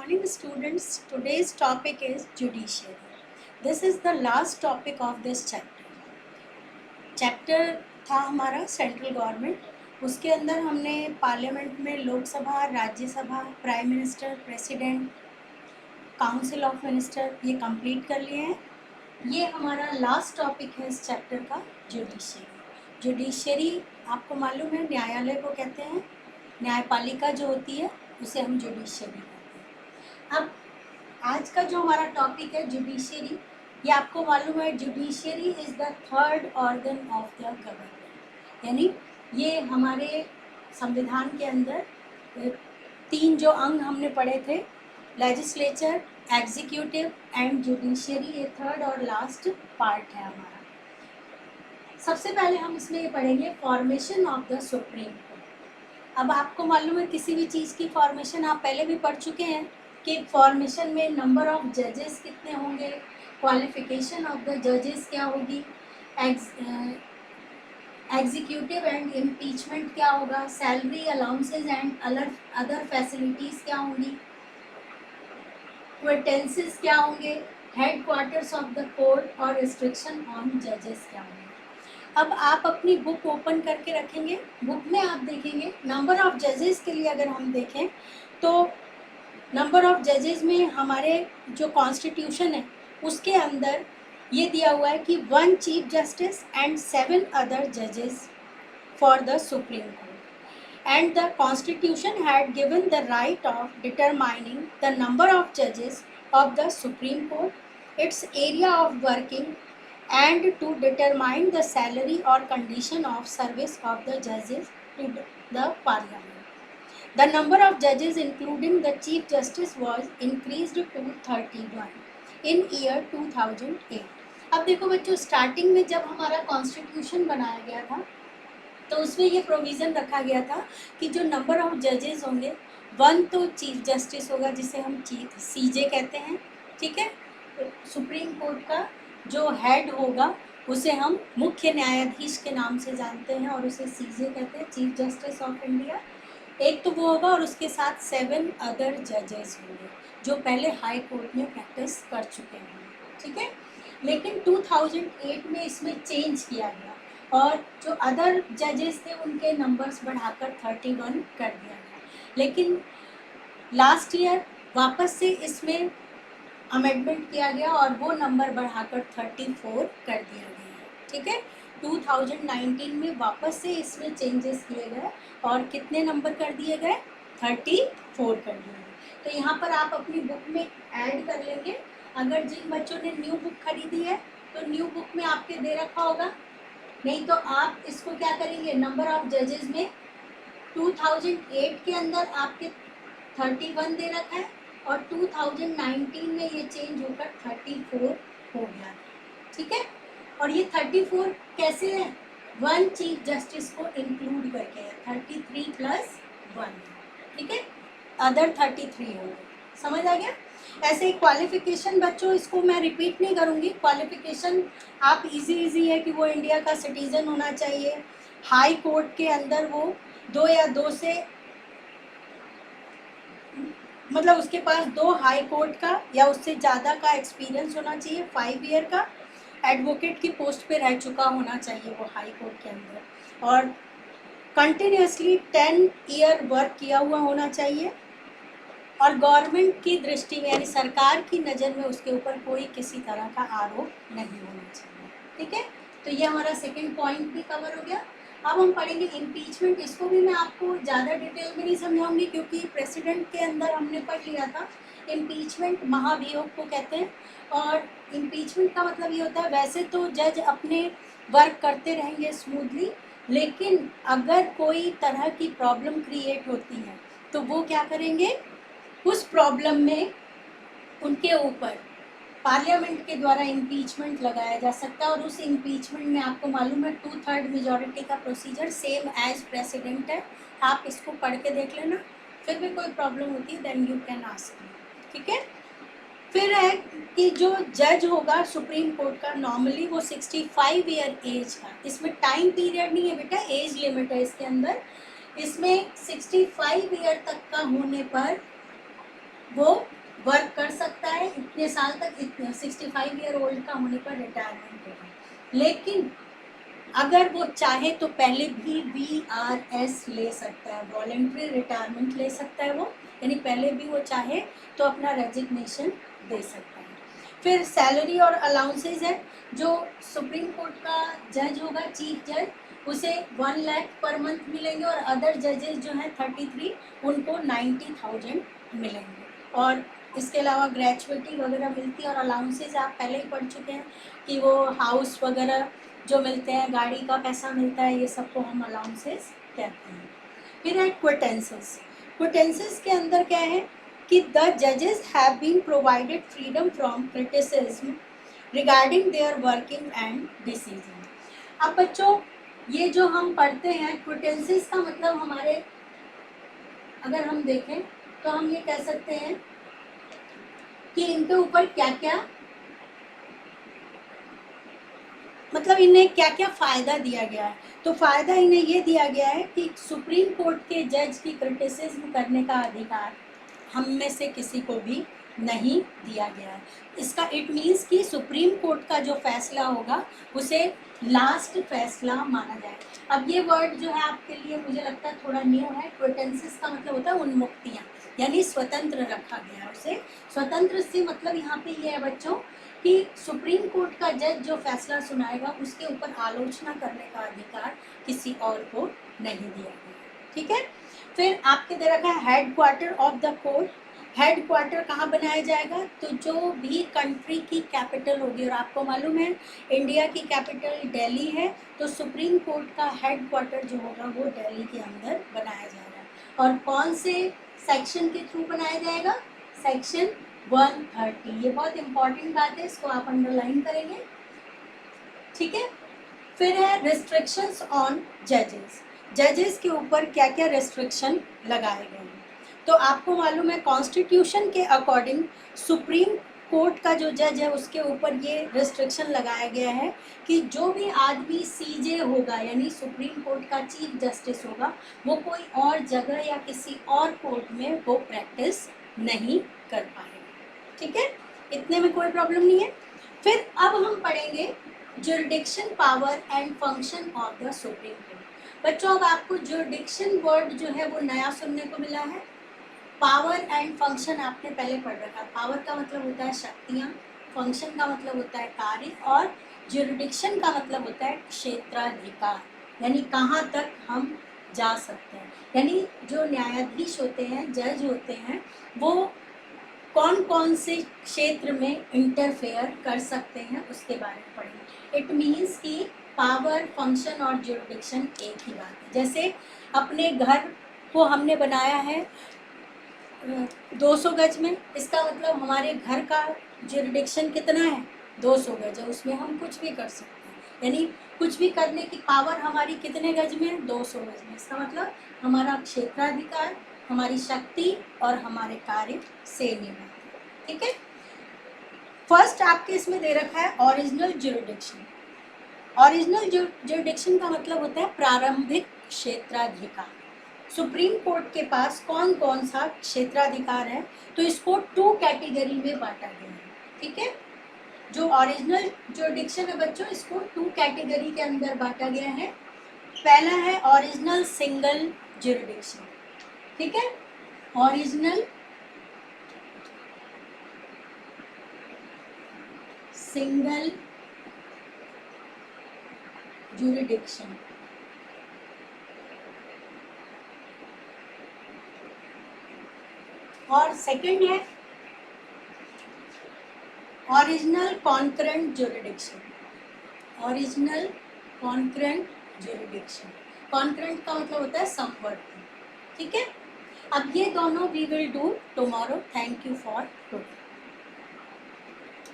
morning students. Today's topic is judiciary. This is the last topic of this chapter. Chapter था हमारा central government. उसके अंदर हमने parliament में Lok Sabha, Rajya Sabha, prime minister, president, council of minister ये complete कर लिए हैं. ये हमारा लास्ट टॉपिक है इस चैप्टर का, जुडिशरी. जुडिशरी आपको मालूम है न्यायालय को कहते हैं. न्यायपालिका जो होती है उसे हम जुडिशरी कहते हैं. अब आज का जो हमारा टॉपिक है जुडिशरी, ये आपको मालूम है judiciary is the third organ of the government. यानी ये हमारे संविधान के अंदर तीन जो अंग हमने पढ़े थे, लेजिस्लेचर, एग्जीक्यूटिव एंड जुडिशरी, ये थर्ड और लास्ट पार्ट है हमारा. सबसे पहले हम इसमें ये पढ़ेंगे formation of the supreme court. अब आपको मालूम है किसी भी चीज़ की फॉर्मेशन आप पहले भी पढ़ चुके हैं कि फॉर्मेशन में नंबर ऑफ जजेस कितने होंगे, क्वालिफिकेशन ऑफ द जजेस क्या होगी, एग्जीक्यूटिव एंड इम्पीचमेंट क्या होगा, salary allowances and other facilities क्या होंगी, क्विटेंसेस क्या होंगे, head quarters of the court और रिस्ट्रिक्शन ऑन जजेस क्या होंगे. अब आप अपनी बुक ओपन करके रखेंगे. बुक में आप देखेंगे नंबर ऑफ जजेस के लिए अगर हम देखें तो नंबर ऑफ जजेस में हमारे जो कॉन्स्टिट्यूशन है उसके अंदर ये दिया हुआ है कि 1 चीफ जस्टिस एंड 7 अदर जजेस for the supreme court. And the constitution had given the right of determining the number of जजेस of the supreme court, it's area of working and to determine the salary or condition of service of the judges to the parliament. The number of judges including the chief justice was increased to 31 in year 2008. अब देखो बच्चों, starting में जब हमारा constitution बनाया गया था तो उसमें ये प्रोविज़न रखा गया था कि जो नंबर ऑफ जजेस होंगे, 1 तो चीफ जस्टिस होगा जिसे हम चीफ सीजे कहते हैं, ठीक है. सुप्रीम कोर्ट का जो हेड होगा उसे हम मुख्य न्यायाधीश के नाम से जानते हैं और उसे सीजे कहते हैं, चीफ जस्टिस ऑफ इंडिया. एक तो वो होगा और उसके साथ 7 अदर जजेस होंगे जो पहले हाई कोर्ट में प्रैक्टिस कर चुके हैं, ठीक है. लेकिन 2008 में इसमें चेंज किया गया और जो अदर जजेस थे उनके नंबर्स बढ़ाकर 31 कर दिया गया. लेकिन लास्ट ईयर वापस से इसमें अमेंडमेंट किया गया और वो नंबर बढ़ाकर 34 कर दिया गया, ठीक है. 2019 में वापस से इसमें चेंजेस किए गए और कितने नंबर कर दिए गए, 34 कर दिए गए. तो यहाँ पर आप अपनी बुक में ऐड कर लेंगे. अगर जिन बच्चों ने न्यू बुक खरीदी है तो न्यू बुक में आपके दे रखा होगा, नहीं तो आप इसको क्या करेंगे, नंबर ऑफ जजेस में 2008 के अंदर आपके 31 दे रखा है और 2019 में ये चेंज होकर 34 हो गया, ठीक है. और ये 34 कैसे है, 1 चीफ जस्टिस को इंक्लूड करके है, 33 प्लस 1, ठीक है. अदर 33 हो, समझ आ गया. ऐसे क्वालिफिकेशन बच्चों, इसको मैं रिपीट नहीं करूँगी. क्वालिफिकेशन आप इजी है कि वो इंडिया का सिटीज़न होना चाहिए, हाई कोर्ट के अंदर वो 2 या 2 से मतलब उसके पास 2 हाई कोर्ट का या उससे ज़्यादा का एक्सपीरियंस होना चाहिए, 5 ईयर का. एडवोकेट की पोस्ट पे रह चुका होना चाहिए वो हाई कोर्ट के अंदर, और कंटिन्यूसली 10 ईयर वर्क किया हुआ होना चाहिए. और गवर्नमेंट की दृष्टि में यानी सरकार की नज़र में उसके ऊपर कोई किसी तरह का आरोप नहीं होना चाहिए, ठीक है. तो ये हमारा सेकेंड पॉइंट भी कवर हो गया. अब हम पढ़ेंगे इम्पीचमेंट. इसको भी मैं आपको ज़्यादा डिटेल में नहीं समझाऊंगी क्योंकि प्रेसिडेंट के अंदर हमने पढ़ लिया था. इम्पीचमेंट महाभियोग को कहते हैं और इम्पीचमेंट का मतलब ये होता है, वैसे तो जज अपने वर्क करते रहेंगे स्मूथली, लेकिन अगर कोई तरह की प्रॉब्लम क्रिएट होती है तो वो क्या करेंगे, उस प्रॉब्लम में उनके ऊपर पार्लियामेंट के द्वारा इम्पीचमेंट लगाया जा सकता है. और उस इम्पीचमेंट में आपको मालूम है 2/3 मेजॉरिटी का प्रोसीजर सेम एज प्रेसिडेंट है. आप इसको पढ़ के देख लेना, फिर भी कोई प्रॉब्लम होती है then you can ask me, ठीक है. फिर है कि जो जज होगा सुप्रीम कोर्ट का, नॉर्मली वो 65 ईयर एज का, इसमें टाइम पीरियड नहीं है बेटा, एज लिमिट है इसके अंदर. इसमें 65 ईयर तक का होने पर वो इतने साल तक 65 ईयर ओल्ड का होने पर रिटायरमेंट होगा। लेकिन अगर वो चाहे तो पहले भी VRS ले सकता है, वॉलेंट्री रिटायरमेंट ले सकता है वो, यानी पहले भी वो चाहे तो अपना रेजिग्नेशन दे सकता है। फिर सैलरी और अलाउंसेज है, जो सुप्रीम कोर्ट का जज होगा, चीफ जज, उसे 1 लाख पर मंथ मिलेंगे और अदर जजेस जो हैं 33 उनको 90,000 मिलेंगे। और इसके अलावा ग्रेचुइटी वगैरह मिलती है और अलाउंसेज आप पहले ही पढ़ चुके हैं कि वो हाउस वगैरह जो मिलते हैं, गाड़ी का पैसा मिलता है, ये सबको हम अलाउंसेस कहते हैं। फिर है क्विटेंसेस। क्विटेंसेस के अंदर क्या है कि द जजेस have been provided freedom from criticism regarding their working and decision. अब बच्चों ये जो हम पढ़ते हैं क्विटेंसेस का मतलब हमारे, अगर हम देखें तो हम ये कह सकते हैं कि इनके ऊपर क्या क्या, मतलब इन्हें क्या क्या फ़ायदा दिया गया है। तो फ़ायदा इन्हें ये दिया गया है कि सुप्रीम कोर्ट के जज की क्रिटिसिज्म करने का अधिकार हम में से किसी को भी नहीं दिया गया है। इसका इट मीन्स कि सुप्रीम कोर्ट का जो फैसला होगा उसे लास्ट फैसला माना जाए। अब ये वर्ड जो है आपके लिए मुझे लगता है थोड़ा न्यू है। क्विटेंसेस का मतलब होता है उन्मुक्तियाँ, यानी स्वतंत्र रखा गया है उसे। स्वतंत्र से मतलब यहाँ पे ये है बच्चों कि सुप्रीम कोर्ट का जज जो फैसला सुनाएगा उसके ऊपर आलोचना करने का अधिकार किसी और को नहीं दिया गया। ठीक है। फिर आपके दे रखा है head quarter of the court. Head quarter कहाँ बनाया जाएगा, तो जो भी कंट्री की कैपिटल होगी, और आपको मालूम है इंडिया की कैपिटल दिल्ली है, तो सुप्रीम कोर्ट का हेड क्वार्टर जो होगा वो दिल्ली के अंदर बनाया जाएगा। और कौन से सेक्शन के थ्रू बनाया जाएगा, सेक्शन 130। ये बहुत इंपॉर्टेंट बात है, इसको आप अंडरलाइन करेंगे। ठीक है। फिर है रिस्ट्रिक्शंस ऑन जजेस। जजेस के ऊपर क्या क्या रिस्ट्रिक्शन लगाए गए हैं। तो आपको मालूम है कॉन्स्टिट्यूशन के अकॉर्डिंग सुप्रीम कोर्ट का जो जज है उसके ऊपर ये रिस्ट्रिक्शन लगाया गया है कि जो भी आदमी CJ होगा, यानी सुप्रीम कोर्ट का चीफ जस्टिस होगा, वो कोई और जगह या किसी और कोर्ट में वो प्रैक्टिस नहीं कर पाएगा। ठीक है, इतने में कोई प्रॉब्लम नहीं है। फिर अब हम पढ़ेंगे jurisdiction power and function of the supreme court. बच्चों अब आपको जुरिडिक्शन वर्ड जो है वो नया सुनने को मिला है। पावर एंड फंक्शन आपने पहले पढ़ रखा। पावर का मतलब होता है शक्तियाँ, फंक्शन का मतलब होता है कार्य, और जुरिडिक्शन का मतलब होता है क्षेत्राधिकार, यानी कहाँ तक हम जा सकते हैं। यानी जो न्यायाधीश होते हैं, जज होते हैं, वो कौन कौन से क्षेत्र में इंटरफेयर कर सकते हैं उसके बारे में पढ़ेंगे। इट मीन्स कि पावर, फंक्शन और जुरिडिक्शन एक ही बात है। जैसे अपने घर को हमने बनाया है 200 गज में, इसका मतलब हमारे घर का जुरिडिक्शन कितना है, 200 गज है, उसमें हम कुछ भी कर सकते हैं। यानी कुछ भी करने की पावर हमारी कितने गज में, 200 गज में। इसका मतलब हमारा क्षेत्राधिकार, हमारी शक्ति और हमारे कार्य सेम ही है। ठीक है। फर्स्ट आपके इसमें दे रखा है ओरिजिनल जुरिडिक्शन। ओरिजिनल जुरिडिक्शन का मतलब होता है प्रारंभिक क्षेत्राधिकार। सुप्रीम कोर्ट के पास कौन कौन सा क्षेत्राधिकार है, तो इसको 2 कैटेगरी में बांटा गया है। ठीक है, जो ओरिजिनल जुरिडिक्शन है बच्चों, इसको 2 कैटेगरी के अंदर बांटा गया है। पहला है ओरिजिनल सिंगल जुरिडिक्शन। ठीक है, ओरिजिनल सिंगल जुरिडिक्शन। और सेकंड है original concurrent jurisdiction. Original concurrent jurisdiction, concurrent का मतलब होता है समवर्ती। ठीक है, अब ये दोनों we will do tomorrow. Thank you for today.